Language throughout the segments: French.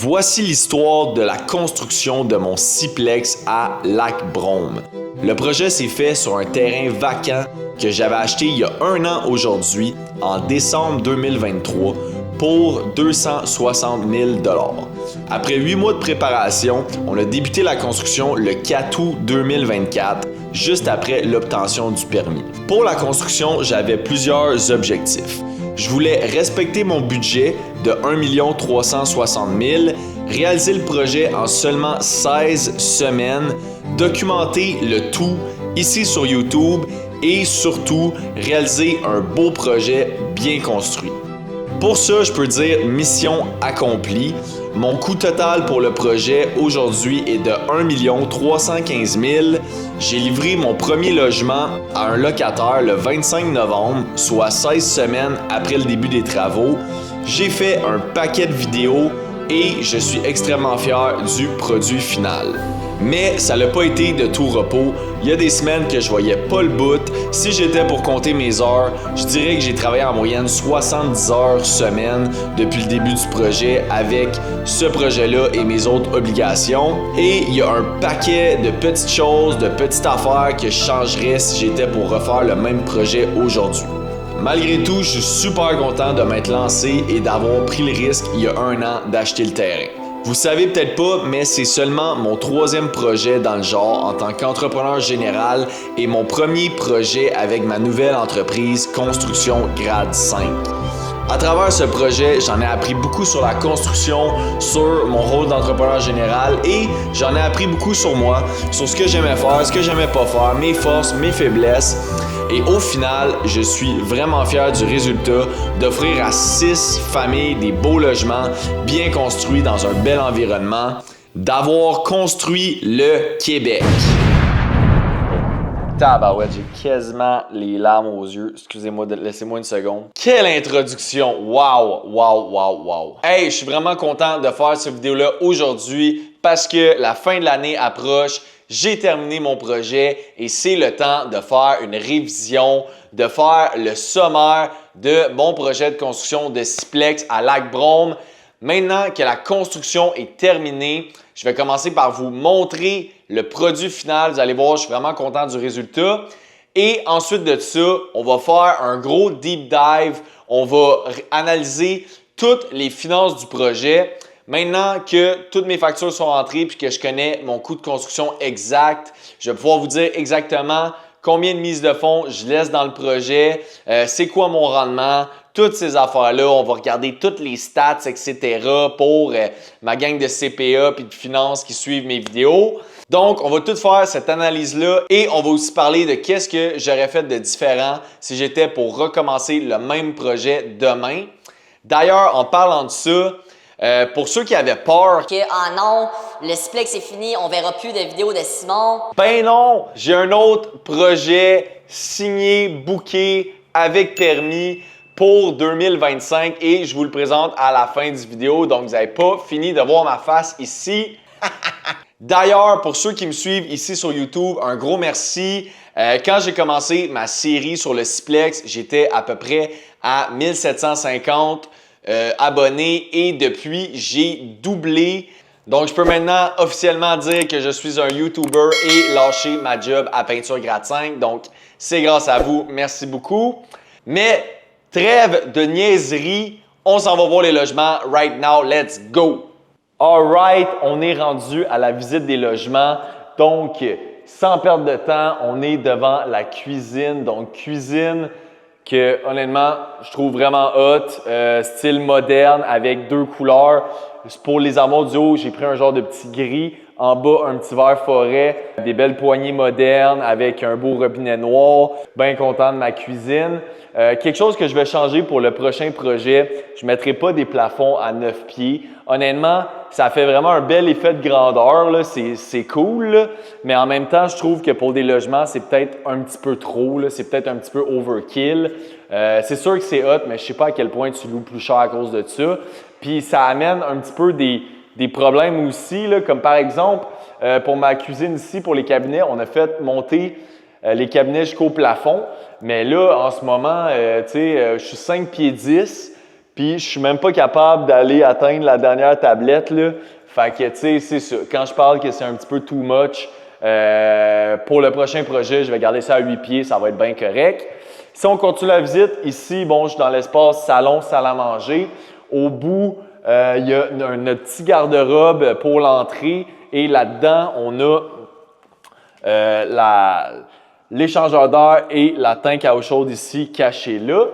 Voici l'histoire de la construction de mon sixplex à Lac-Brome. Le projet s'est fait sur un terrain vacant que j'avais acheté il y a 1 an aujourd'hui, en décembre 2023, pour 260 000 $. Après 8 mois de préparation, on a débuté la construction le 4 août 2024, juste après l'obtention du permis. Pour la construction, j'avais plusieurs objectifs. Je voulais respecter mon budget de 1 360 000 $, réaliser le projet en seulement 16 semaines, documenter le tout ici sur YouTube et surtout réaliser un beau projet bien construit. Pour ça, je peux dire mission accomplie. Mon coût total pour le projet aujourd'hui est de 1 315 000 $. J'ai livré mon premier logement à un locataire le 25 novembre, soit 16 semaines après le début des travaux. J'ai fait un paquet de vidéos et je suis extrêmement fier du produit final. Mais ça n'a pas été de tout repos. Il y a des semaines que je voyais pas le bout. Si j'étais pour compter mes heures, je dirais que j'ai travaillé en moyenne 70 heures semaine depuis le début du projet avec ce projet-là et mes autres obligations. Et il y a un paquet de petites choses, de petites affaires que je changerais si j'étais pour refaire le même projet aujourd'hui. Malgré tout, je suis super content de m'être lancé et d'avoir pris le risque il y a 1 an d'acheter le terrain. Vous savez peut-être pas, mais c'est seulement mon 3e projet dans le genre en tant qu'entrepreneur général et mon premier projet avec ma nouvelle entreprise Construction Grade 5. À travers ce projet, j'en ai appris beaucoup sur la construction, sur mon rôle d'entrepreneur général et j'en ai appris beaucoup sur moi, sur ce que j'aimais faire, ce que j'aimais pas faire, mes forces, mes faiblesses. Et au final, je suis vraiment fier du résultat d'offrir à 6 familles des beaux logements bien construits dans un bel environnement, d'avoir construit le Québec. Tabarouette, j'ai quasiment les larmes aux yeux. Excusez-moi, laissez-moi une seconde. Quelle introduction! Wow, wow, wow, wow. Hey, je suis vraiment content de faire cette vidéo-là aujourd'hui parce que la fin de l'année approche. J'ai terminé mon projet et c'est le temps de faire une révision, de faire le sommaire de mon projet de construction de sixplex à Lac-Brome. Maintenant que la construction est terminée, je vais commencer par vous montrer le produit final. Vous allez voir, je suis vraiment content du résultat. Et ensuite de ça, on va faire un gros deep dive. On va analyser toutes les finances du projet. Maintenant que toutes mes factures sont rentrées puis que je connais mon coût de construction exact, je vais pouvoir vous dire exactement combien de mise de fonds je laisse dans le projet, c'est quoi mon rendement, toutes ces affaires-là. On va regarder toutes les stats, etc. pour ma gang de CPA puis de finances qui suivent mes vidéos. Donc, on va tout faire cette analyse-là et on va aussi parler de qu'est-ce que j'aurais fait de différent si j'étais pour recommencer le même projet demain. D'ailleurs, en parlant de ça, pour ceux qui avaient peur que ah non, le sixplex est fini, on verra plus de vidéos de Simon. Ben non, j'ai un autre projet signé, booké, avec permis pour 2025 et je vous le présente à la fin du vidéo. Donc, vous n'avez pas fini de voir ma face ici. D'ailleurs, pour ceux qui me suivent ici sur YouTube, un gros merci. Quand j'ai commencé ma série sur le sixplex, j'étais à peu près à 1750 abonnés et depuis, j'ai doublé. Donc, je peux maintenant officiellement dire que je suis un YouTuber et lâcher ma job à Peinture Grade 5. Donc, c'est grâce à vous. Merci beaucoup. Mais trêve de niaiserie, on s'en va voir les logements right now. Let's go! Alright, on est rendu à la visite des logements. Donc, sans perdre de temps, on est devant la cuisine. Donc, cuisine que honnêtement, je trouve vraiment hot, style moderne avec 2 couleurs. Pour les armoires du haut, j'ai pris un genre de petit gris. En bas, un petit vert forêt, des belles poignées modernes avec un beau robinet noir. Bien content de ma cuisine. Quelque chose que je vais changer pour le prochain projet, je ne mettrai pas des plafonds à 9 pieds. Honnêtement, ça fait vraiment un bel effet de grandeur, c'est cool, là. Mais en même temps, je trouve que pour des logements, c'est peut-être un petit peu trop, c'est peut-être un petit peu overkill. C'est sûr que c'est hot, mais je ne sais pas à quel point tu loues plus cher à cause de ça. Puis ça amène un petit peu des problèmes aussi, là, comme par exemple, pour ma cuisine ici, pour les cabinets, on a fait monter les cabinets jusqu'au plafond. Mais là, en ce moment, je suis 5 pieds 10. Puis je suis même pas capable d'aller atteindre la dernière tablette, là. Fait que, tu sais, c'est ça. Quand je parle que c'est un petit peu too much, pour le prochain projet, je vais garder ça à 8 pieds, ça va être bien correct. Si on continue la visite, ici, bon, je suis dans l'espace salon, salle à manger. Au bout, il y a notre petit garde-robe pour l'entrée et là-dedans, on a l'échangeur d'air et la tank à eau chaude ici cachée là.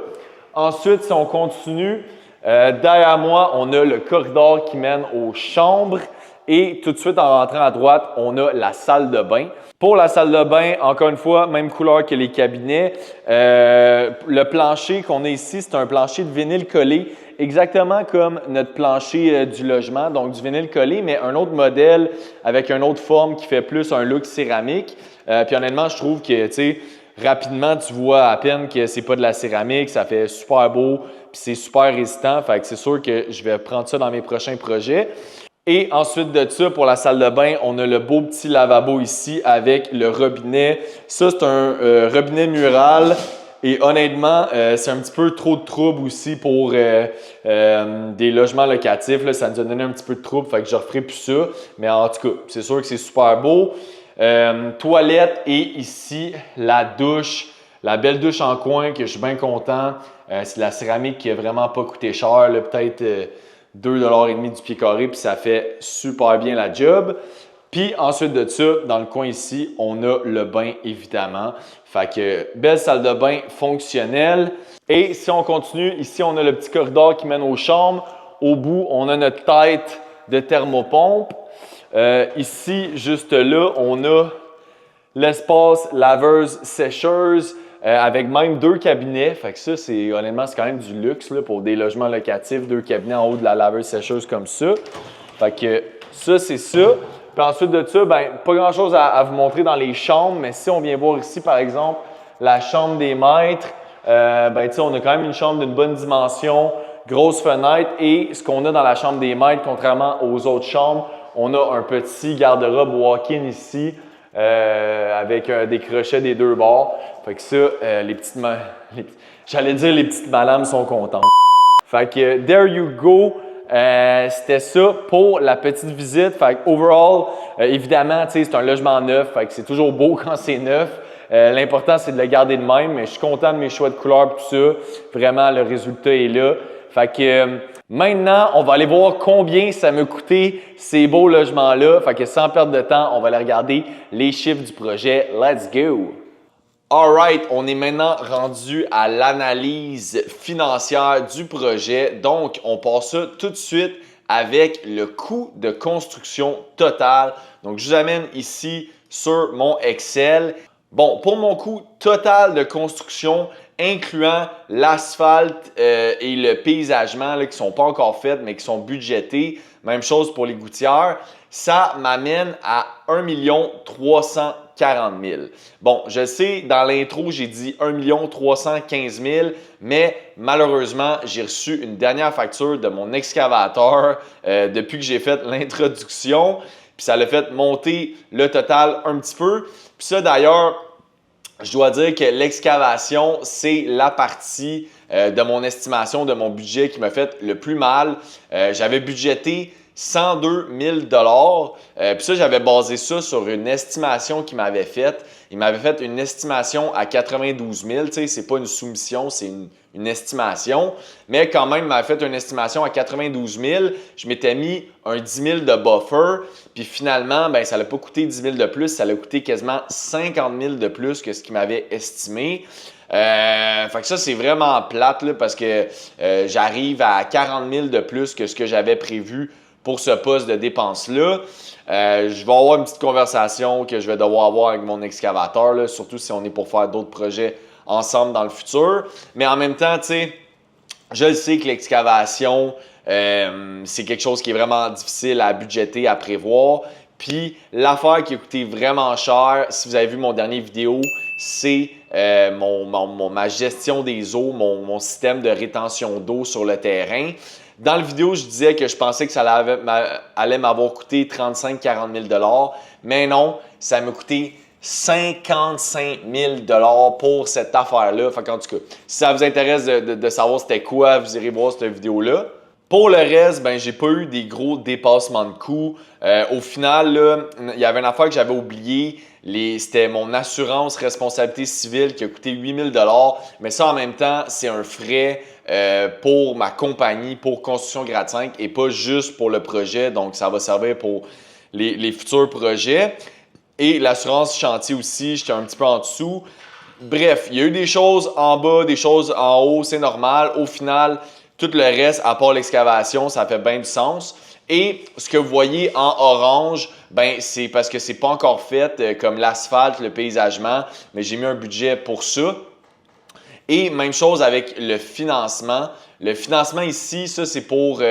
Ensuite, si on continue, derrière moi, on a le corridor qui mène aux chambres et tout de suite en rentrant à droite, on a la salle de bain. Pour la salle de bain, encore une fois, même couleur que les cabinets. Le plancher qu'on a ici, c'est un plancher de vinyle collé, exactement comme notre plancher du logement, donc du vinyle collé, mais un autre modèle avec une autre forme qui fait plus un look céramique. Puis honnêtement, je trouve que, tu sais, rapidement, tu vois à peine que c'est pas de la céramique, ça fait super beau, puis c'est super résistant. Fait que c'est sûr que je vais prendre ça dans mes prochains projets. Et ensuite de ça, pour la salle de bain, on a le beau petit lavabo ici avec le robinet. Ça, c'est un robinet mural. Et honnêtement, c'est un petit peu trop de trouble aussi pour des logements locatifs. Là, ça nous a donné un petit peu de trouble, fait que je ne referai plus ça. Mais en tout cas, c'est sûr que c'est super beau. Toilette et ici, la douche. La belle douche en coin que je suis bien content. C'est de la céramique qui n'a vraiment pas coûté cher, peut-être 2,5 $ du pied carré, puis ça fait super bien la job. Puis ensuite de ça, dans le coin ici, on a le bain évidemment. Fait que belle salle de bain fonctionnelle. Et si on continue, ici on a le petit corridor qui mène aux chambres. Au bout, on a notre tête de thermopompe. Ici, juste là, on a l'espace laveuse-sécheuse avec même 2 cabinets. Fait que ça, honnêtement, c'est quand même du luxe là, pour des logements locatifs. 2 cabinets en haut de la laveuse-sécheuse comme ça. Fait que ça, c'est ça. Puis ensuite de ça, ben, pas grand-chose à vous montrer dans les chambres, mais si on vient voir ici, par exemple, la chambre des maîtres, ben, on a quand même une chambre d'une bonne dimension, grosse fenêtre. Et ce qu'on a dans la chambre des maîtres, contrairement aux autres chambres, on a un petit garde-robe walk-in ici avec des crochets des 2 bords. Fait que ça, j'allais dire les petites madames sont contentes. Fait que there you go. C'était ça pour la petite visite. Fait que overall, évidemment, c'est un logement neuf. Fait que c'est toujours beau quand c'est neuf. L'important, c'est de le garder de même. Mais je suis content de mes choix de couleurs et tout ça. Vraiment, le résultat est là. Fait que maintenant, on va aller voir combien ça m'a coûté ces beaux logements-là. Fait que sans perdre de temps, on va aller regarder les chiffres du projet. Let's go! Alright, on est maintenant rendu à l'analyse financière du projet. Donc, on passe ça tout de suite avec le coût de construction total. Donc, je vous amène ici sur mon Excel. Bon, pour mon coût total de construction, incluant l'asphalte et le paysagement là, qui ne sont pas encore faits, mais qui sont budgétés, même chose pour les gouttières, ça m'amène à 1 340 000. Bon, je sais, dans l'intro, j'ai dit 1 315 000, mais malheureusement, j'ai reçu une dernière facture de mon excavateur depuis que j'ai fait l'introduction, puis ça l'a fait monter le total un petit peu. Puis ça, d'ailleurs, je dois dire que l'excavation, c'est la partie de mon estimation, de mon budget qui m'a fait le plus mal. J'avais budgété 102 000 $. Puis ça, j'avais basé ça sur une estimation qu'il m'avait faite. Il m'avait fait une estimation à 92 000. Tu sais, c'est pas une soumission, c'est une estimation. Mais quand même, il m'avait fait une estimation à 92 000. Je m'étais mis un 10 000 de buffer. Puis finalement, ben, ça n'a pas coûté 10 000 de plus. Ça a coûté quasiment 50 000 de plus que ce qu'il m'avait estimé. Fait que ça, c'est vraiment plate là, parce que j'arrive à 40 000 de plus que ce que j'avais prévu pour ce poste de dépense-là. Je vais avoir une petite conversation que je vais devoir avoir avec mon excavateur, là, surtout si on est pour faire d'autres projets ensemble dans le futur. Mais en même temps, tu sais, je le sais que l'excavation, c'est quelque chose qui est vraiment difficile à budgéter, à prévoir. Puis l'affaire qui a coûté vraiment cher, si vous avez vu mon dernier vidéo, c'est ma gestion des eaux, mon système de rétention d'eau sur le terrain. Dans la vidéo, je disais que je pensais que ça allait m'avoir coûté 35 000 à 40 000 $, mais non, ça m'a coûté 55 000 pour cette affaire-là. Fait qu'en tout cas, si ça vous intéresse de savoir c'était quoi, vous irez voir cette vidéo-là. Pour le reste, ben j'ai pas eu des gros dépassements de coûts. Au final, là, il y avait une affaire que j'avais oubliée. C'était mon assurance responsabilité civile qui a coûté 8 000 $. Mais ça, en même temps, c'est un frais pour ma compagnie, pour Construction Gratte-5 et pas juste pour le projet. Donc, ça va servir pour les futurs projets. Et l'assurance chantier aussi, j'étais un petit peu en dessous. Bref, il y a eu des choses en bas, des choses en haut, c'est normal. Au final, tout le reste, à part l'excavation, ça fait bien du sens. Et ce que vous voyez en orange, ben c'est parce que c'est pas encore fait, comme l'asphalte, le paysagement, mais j'ai mis un budget pour ça. Et même chose avec le financement. Le financement ici, ça c'est pour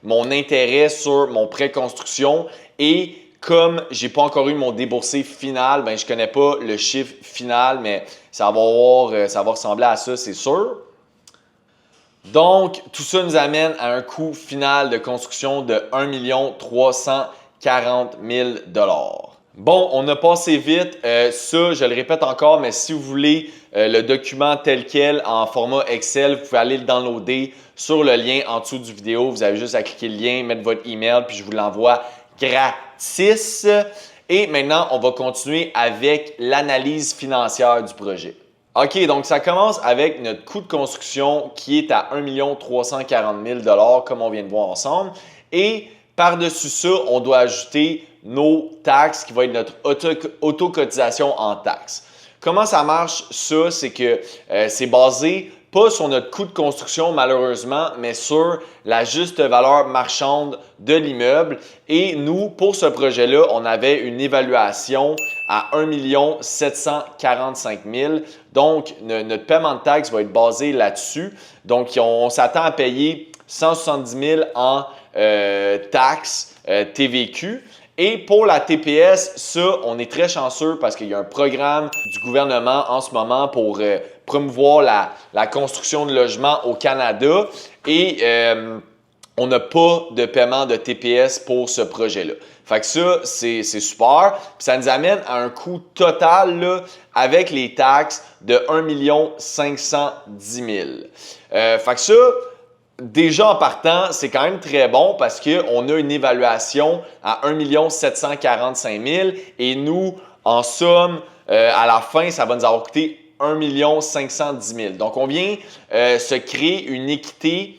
mon intérêt sur mon prêt construction. Et comme j'ai pas encore eu mon déboursé final, ben je connais pas le chiffre final, mais ça va ressembler à ça, c'est sûr. Donc, tout ça nous amène à un coût final de construction de 1 340 000 $. Bon, on a passé vite. Ça, je le répète encore, mais si vous voulez le document tel quel en format Excel, vous pouvez aller le downloader sur le lien en dessous du vidéo. Vous avez juste à cliquer le lien, mettre votre email, puis je vous l'envoie gratis. Et maintenant, on va continuer avec l'analyse financière du projet. OK, donc ça commence avec notre coût de construction qui est à 1 340 000 $, comme on vient de voir ensemble. Et par-dessus ça, on doit ajouter nos taxes qui va être notre autocotisation en taxes. Comment ça marche ça? C'est que c'est basé pas sur notre coût de construction malheureusement, mais sur la juste valeur marchande de l'immeuble. Et nous, pour ce projet-là, on avait une évaluation à 1 745 000 $. Donc, notre paiement de taxes va être basé là-dessus. Donc, on s'attend à payer 170 000 $ en taxes TVQ. Et pour la TPS, ça, on est très chanceux parce qu'il y a un programme du gouvernement en ce moment pour promouvoir la construction de logements au Canada et on n'a pas de paiement de TPS pour ce projet-là. Fait que ça, c'est super. Puis ça nous amène à un coût total là, avec les taxes de 1 510 000 $. Fait que ça, déjà en partant, c'est quand même très bon parce qu'on a une évaluation à 1 745 000 $ et nous, en somme, à la fin, ça va nous avoir coûté 1 510 000 $. Donc, on vient se créer une équité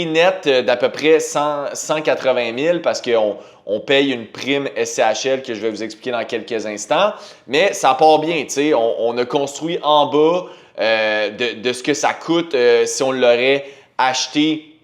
nette d'à peu près 180 000 $ parce qu'on paye une prime SCHL que je vais vous expliquer dans quelques instants. Mais ça part bien, tu sais, on a construit en bas de ce que ça coûte si on l'aurait acheté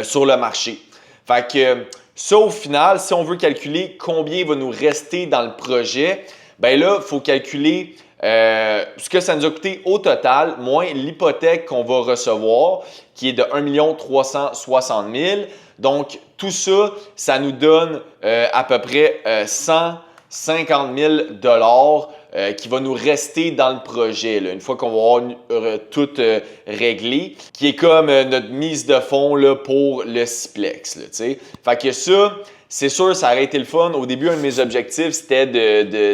sur le marché. Fait que ça, au final, si on veut calculer combien va nous rester dans le projet, ben là, il faut calculer ce que ça nous a coûté au total, moins l'hypothèque qu'on va recevoir, qui est de 1 360 000 $. Donc, tout ça, ça nous donne à peu près 150 000 $ qui va nous rester dans le projet, là, une fois qu'on va avoir tout réglé, qui est comme notre mise de fonds là, pour le Siplex. Là, fait que ça, c'est sûr, ça aurait été le fun. Au début, un de mes objectifs, c'était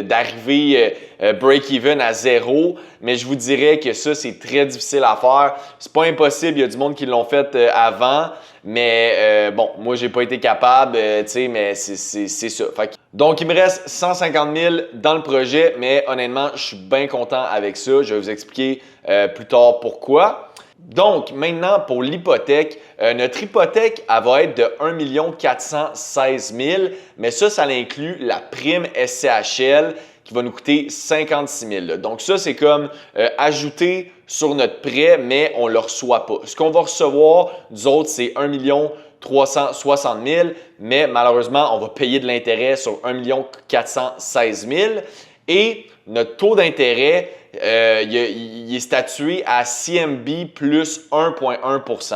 d'arriver break-even à 0, mais je vous dirais que ça, c'est très difficile à faire. C'est pas impossible, il y a du monde qui l'ont fait avant, mais bon, moi, j'ai pas été capable, mais c'est ça. Donc, il me reste 150 000 $ dans le projet, mais honnêtement, je suis bien content avec ça. Je vais vous expliquer plus tard pourquoi. Donc, maintenant, pour l'hypothèque, notre hypothèque, elle va être de 1 416 000 $, mais ça inclut la prime SCHL qui va nous coûter 56 000 $. Donc, ça, c'est comme ajouté sur notre prêt, mais on ne le reçoit pas. Ce qu'on va recevoir, nous autres, c'est 1 360 000 $, mais malheureusement, on va payer de l'intérêt sur 1 416 000 $. Et notre taux d'intérêt, il est statué à CMB plus 1,1 %.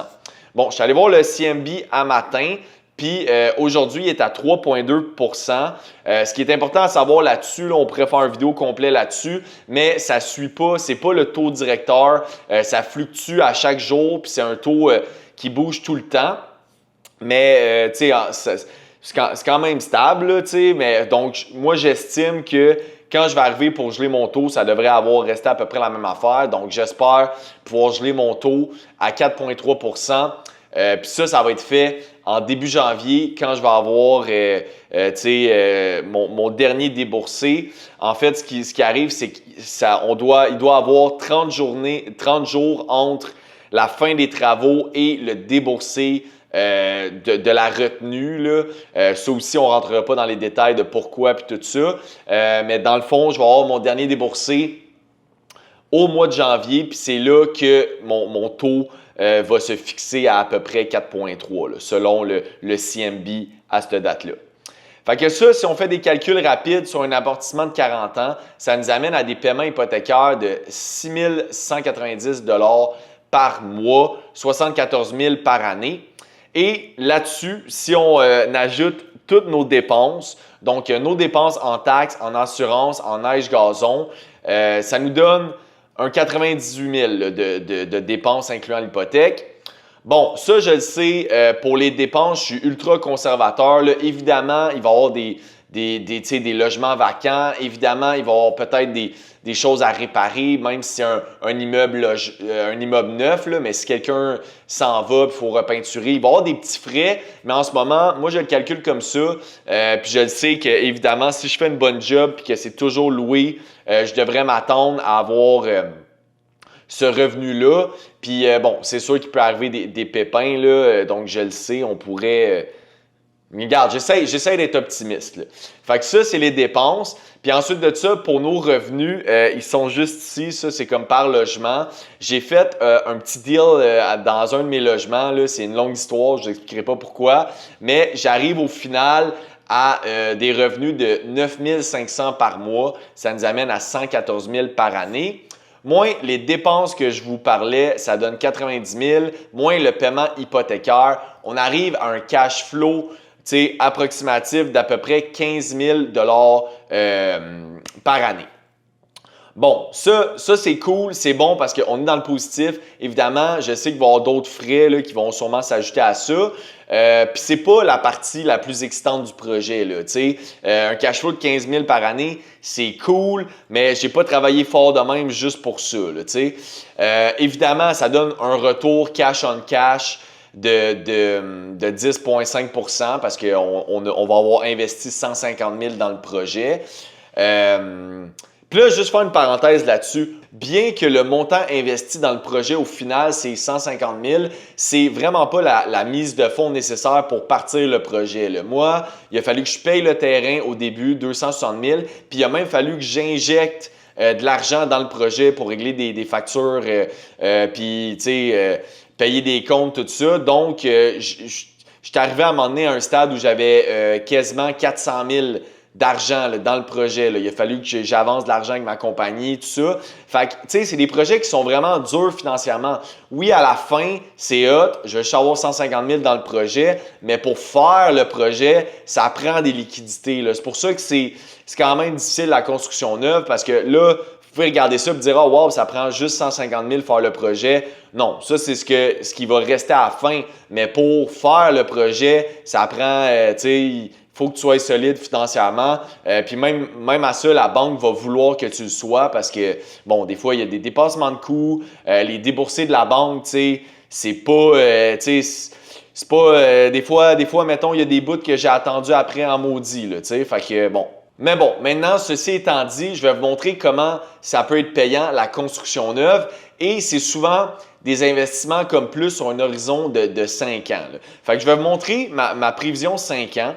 Bon, je suis allé voir le CMB à matin, puis aujourd'hui, il est à 3,2 %. Ce qui est important à savoir là-dessus, là, on pourrait faire une vidéo complète là-dessus, mais ça ne suit pas, c'est pas le taux directeur. Ça fluctue à chaque jour, puis c'est un taux qui bouge tout le temps. Mais, tu sais, c'est quand même stable, tu sais, mais donc, moi, j'estime que quand je vais arriver pour geler mon taux, ça devrait avoir resté à peu près la même affaire. Donc, j'espère pouvoir geler mon taux à 4,3 Puis ça va être fait en début janvier quand je vais avoir mon dernier déboursé. En fait, ce qui arrive, c'est qu'il doit avoir 30 jours entre la fin des travaux et le déboursé de la retenue. Là. Ça aussi, on ne rentrera pas dans les détails de pourquoi et tout ça. Mais dans le fond, je vais avoir mon dernier déboursé au mois de janvier, puis c'est là que mon taux va se fixer à peu près 4,3 selon le CMB à cette date-là. Fait que ça, si on fait des calculs rapides sur un amortissement de 40 ans, ça nous amène à des paiements hypothécaires de 6 190 $ par mois, 74 000 par année. Et là-dessus, si on ajoute toutes nos dépenses, donc nos dépenses en taxes, en assurance, en neige gazon, ça nous donne un 98 000 de dépenses incluant l'hypothèque. Bon, ça, je le sais, pour les dépenses, je suis ultra conservateur. Là. Évidemment, il va y avoir des logements vacants. Évidemment, il va y avoir peut-être des choses à réparer, même si c'est un immeuble neuf. Là, mais si quelqu'un s'en va et il faut repeinturer, il va y avoir des petits frais. Mais en ce moment, moi, je le calcule comme ça. Puis je le sais que, évidemment, si je fais une bonne job et que c'est toujours loué, je devrais m'attendre à avoir ce revenu-là. Puis bon, c'est sûr qu'il peut arriver des pépins, là, donc je le sais, on pourrait... Mais regarde, j'essaie d'être optimiste. Là. Fait que ça, c'est les dépenses. Puis ensuite de ça, pour nos revenus, ils sont juste ici. Ça, c'est comme par logement. J'ai fait un petit deal dans un de mes logements. Là. C'est une longue histoire, je ne vous expliquerai pas pourquoi. Mais j'arrive au final à des revenus de 9 500 par mois. Ça nous amène à 114 000 par année. Moins les dépenses que je vous parlais, ça donne 90 000. Moins le paiement hypothécaire, on arrive à un cash flow approximatif d'à peu près 15 000 par année. Bon, ça c'est cool, c'est bon parce qu'on est dans le positif. Évidemment, je sais qu'il va y avoir d'autres frais là, qui vont sûrement s'ajouter à ça. Puis c'est pas la partie la plus excitante du projet. Là, un cash flow de 15 000 par année, c'est cool, mais j'ai pas travaillé fort de même juste pour ça. Là, évidemment, ça donne un retour cash on cash de 10,5 % parce qu'on va avoir investi 150 000 dans le projet. Puis là, juste faire une parenthèse là-dessus. Bien que le montant investi dans le projet, au final, c'est 150 000, c'est vraiment pas la mise de fonds nécessaire pour partir le projet. Là. Moi, il a fallu que je paye le terrain au début, 260 000, puis il a même fallu que j'injecte de l'argent dans le projet pour régler des factures, puis, tu sais, payer des comptes, tout ça. Donc, je suis arrivé à un moment donné à un stade où j'avais quasiment 400 000 d'argent là, dans le projet. Là. Il a fallu que j'avance de l'argent avec ma compagnie, tout ça. Fait que, tu sais, c'est des projets qui sont vraiment durs financièrement. Oui, à la fin, c'est hot. Je vais juste avoir 150 000 dans le projet, mais pour faire le projet, ça prend des liquidités. Là. C'est pour ça que c'est quand même difficile la construction neuve parce que là, vous pouvez regarder ça et dire « Oh wow, ça prend juste 150 000 faire le projet. » Non, ça, c'est ce qui va rester à la fin. Mais pour faire le projet, ça prend, tu sais, il faut que tu sois solide financièrement. Puis même à ça, la banque va vouloir que tu le sois parce que, bon, des fois, il y a des dépassements de coûts. Les déboursés de la banque, tu sais, c'est pas, tu sais, c'est pas, des fois, mettons, il y a des bouts que j'ai attendus après en maudit, là, tu sais. Fait que, bon. Mais bon, maintenant, ceci étant dit, je vais vous montrer comment ça peut être payant, la construction neuve. Et c'est souvent des investissements comme plus sur un horizon de 5 ans. Là. Fait que je vais vous montrer ma prévision 5 ans.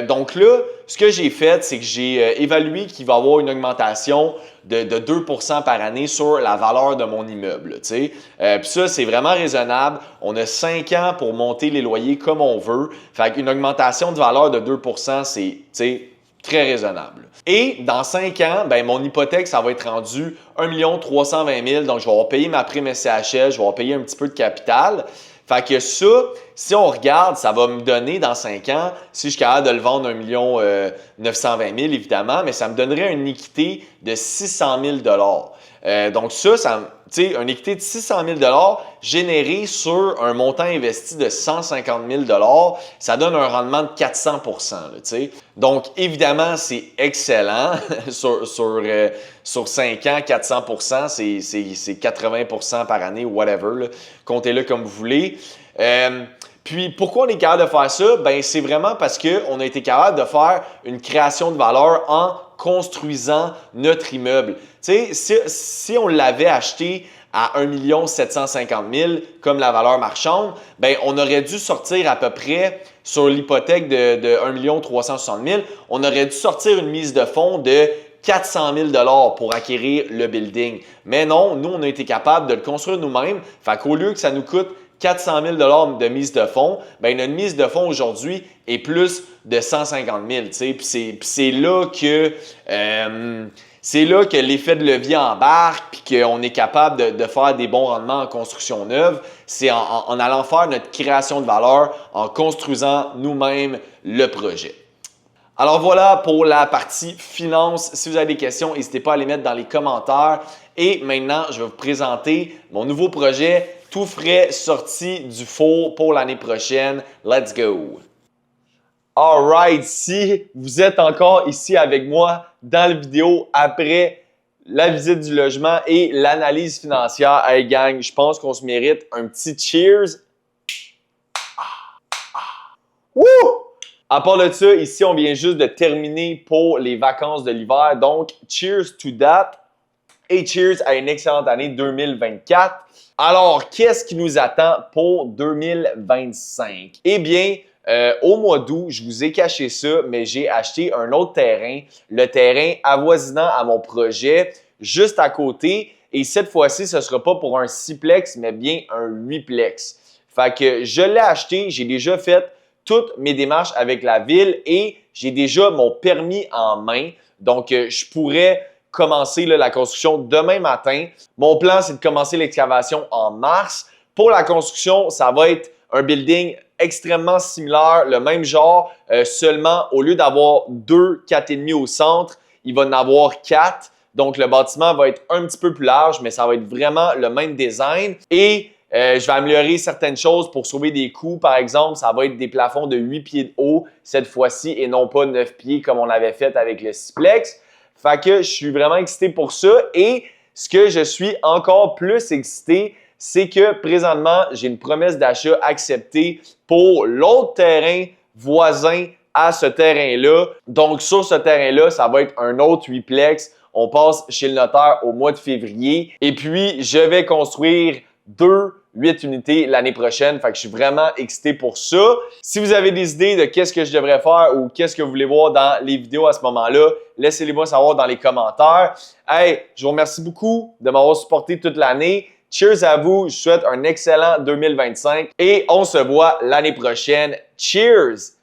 Donc là, ce que j'ai fait, c'est que j'ai évalué qu'il va y avoir une augmentation de 2 % par année sur la valeur de mon immeuble. Puis ça, c'est vraiment raisonnable. On a 5 ans pour monter les loyers comme on veut. Fait qu'une augmentation de valeur de 2 % c'est très raisonnable. Et dans 5 ans, ben, mon hypothèque, ça va être rendu 1 320 000. Donc, je vais avoir payé ma prime SCHL, je vais avoir payé un petit peu de capital. Fait que ça, si on regarde, ça va me donner dans 5 ans, si je suis capable de le vendre 1 920 000 évidemment, mais ça me donnerait une équité de 600 000 $. Donc ça une équité de 600 000 générée sur un montant investi de 150 000 ça donne un rendement de 400 là, donc, évidemment, c'est excellent. sur 5 ans, 400 c'est 80 par année, whatever. Là. Comptez-le comme vous voulez. Puis, pourquoi on est capable de faire ça? Ben, c'est vraiment parce qu'on a été capable de faire une création de valeur en construisant notre immeuble. Tu sais, si on l'avait acheté à 1 750 000 comme la valeur marchande, ben, on aurait dû sortir à peu près sur l'hypothèque de 1 360 000, on aurait dû sortir une mise de fonds de 400 000 pour acquérir le building. Mais non, nous, on a été capable de le construire nous-mêmes. Fait qu'au lieu que ça nous coûte 400 000 de mise de fonds, ben notre mise de fonds aujourd'hui est plus de 150 000. Puis c'est là que l'effet de levier embarque puis qu'on est capable de faire des bons rendements en construction neuve. C'est en allant faire notre création de valeur, en construisant nous-mêmes le projet. Alors voilà pour la partie finance. Si vous avez des questions, n'hésitez pas à les mettre dans les commentaires. Et maintenant, je vais vous présenter mon nouveau projet tout frais sorti du four pour l'année prochaine. Let's go! Alright, si vous êtes encore ici avec moi dans la vidéo après la visite du logement et l'analyse financière, hey gang, je pense qu'on se mérite un petit cheers. Wouh! À part de ça, ici, on vient juste de terminer pour les vacances de l'hiver. Donc, cheers to that et cheers à une excellente année 2024. Alors, qu'est-ce qui nous attend pour 2025? Eh bien, au mois d'août, je vous ai caché ça, mais j'ai acheté un autre terrain, le terrain avoisinant à mon projet, juste à côté. Et cette fois-ci, ce ne sera pas pour un 6plex, mais bien un 8plex. Fait que je l'ai acheté, j'ai déjà fait toutes mes démarches avec la ville et j'ai déjà mon permis en main. Donc, je pourrais commencer la construction demain matin. Mon plan, c'est de commencer l'excavation en mars. Pour la construction, ça va être un building extrêmement similaire, le même genre, seulement au lieu d'avoir 2 4,5 au centre, il va en avoir 4. Donc, le bâtiment va être un petit peu plus large, mais ça va être vraiment le même design. Et je vais améliorer certaines choses pour sauver des coûts. Par exemple, ça va être des plafonds de 8 pieds de haut cette fois-ci et non pas 9 pieds comme on l'avait fait avec le Siplex. Fait que je suis vraiment excité pour ça. Et ce que je suis encore plus excité, c'est que présentement, j'ai une promesse d'achat acceptée pour l'autre terrain voisin à ce terrain-là. Donc, sur ce terrain-là, ça va être un autre 8plex. On passe chez le notaire au mois de février. Et puis, je vais construire 8 unités l'année prochaine. Fait que je suis vraiment excité pour ça. Si vous avez des idées de qu'est-ce que je devrais faire ou qu'est-ce que vous voulez voir dans les vidéos à ce moment-là, laissez-les-moi savoir dans les commentaires. Hey, je vous remercie beaucoup de m'avoir supporté toute l'année. Cheers à vous. Je vous souhaite un excellent 2025 et on se voit l'année prochaine. Cheers!